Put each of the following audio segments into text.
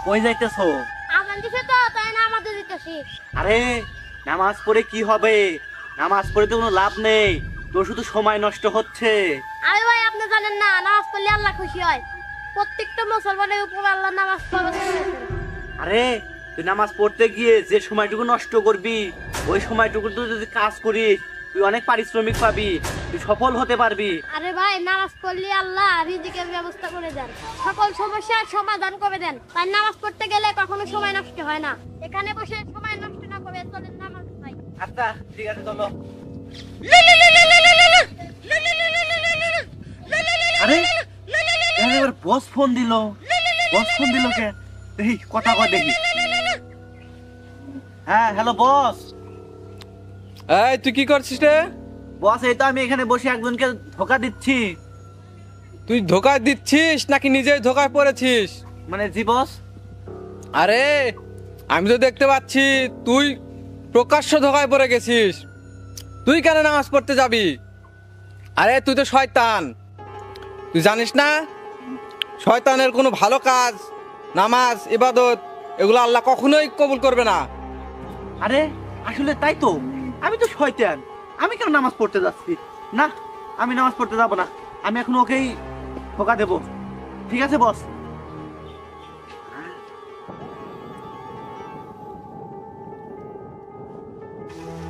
কই যাইতেছো? আজান দিছে তো তাই না আমাদের দিতেছি। আরে নামাজ পড়ে কি হবে? নামাজ পড়ে তো কোনো লাভ নেই, তোর শুধু সময় নষ্ট হচ্ছে। আরে ভাই আপনি জানেন না নামাজ পড়লে আল্লাহ খুশি হয়। প্রত্যেকটা মুসলমানের উপর আল্লাহ নামাজ ফরজ করেছেন। আরে তুই নামাজ পড়তে গিয়ে যে সময়টুকু নষ্ট করবি, ওই সময়টুকু তুই যদি কাজ করিস তুই অনেক পারিশ্রমিক পাবি, তুই সফল হতে পারবি। আরে ভাই নামাজ পড়লে আল্লাহ রিজিকের ব্যবস্থা করে দেন, সকল সমস্যার সমাধান করে দেন। তাই নামাজ পড়তে গেলে কখনো সময় নষ্ট হয় না। এখানে বসে সময় নষ্ট না করে চলেন নামাজ ভাই। আচ্ছা ঠিক আছে চলো। আরে এবার বস ফোন দিল, বস ফোন দিল কে? দেখি কথা কয় দেখি। হ্যাঁ হ্যালো বস। এই তুই কি করছিস রে? বস এই তো আমি এখানে বসে একজনকে ধোকা দিচ্ছি। তুই ধোকা দিচ্ছিস নাকি নিজেই ধোকায় পড়েছিস? মানে জি বস। আরে আমি তো দেখতে পাচ্ছি তুই প্রকাশ্য ধোকায় পড়ে গেছিস। তুই কেন নামাজ পড়তে যাবি? আরে তুই তো শয়তান, তুই জানিস না শয়তানের কোনো ভালো কাজ, নামাজ ইবাদত এগুলো আল্লাহ কখনোই কবুল করবে না। আরে আসলে তাই তো, আমি তো শয়তান, আমি কেন নামাজ পড়তে যাচ্ছি? না আমি নামাজ পড়তে যাব না, আমি এখন ওকেই ধোকা দেব। ঠিক আছে বস।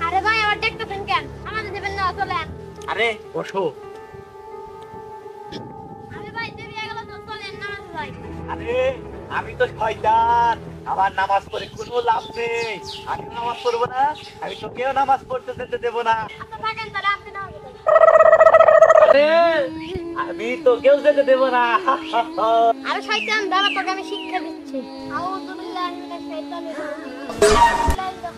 আরে ভাই আমার দেখতেছেন কেন? আমাদের দেবেন না চলেন। আরে বসো। আরে ভাই দেরি হয়ে গেল তো চলেন নামাজ ভাই। আরে আমি তো শয়তান, আমার নামাজ পড়ে কোনো লাভ নেই। আমি নামাজ পড়বো না, আমি তো কেউ নামাজ পড়তে যেতে দেবো না। আচ্ছা থাকেন তাহলে আপনি নামাজ পড়েন। আরে আমি তো কেউ যেতে দেবো না। আরে শয়তান দাঁড়া তোকে আমি শিক্ষা দিচ্ছি। আউযু বিল্লাহি মিনাশ শাইতানির রাজিম।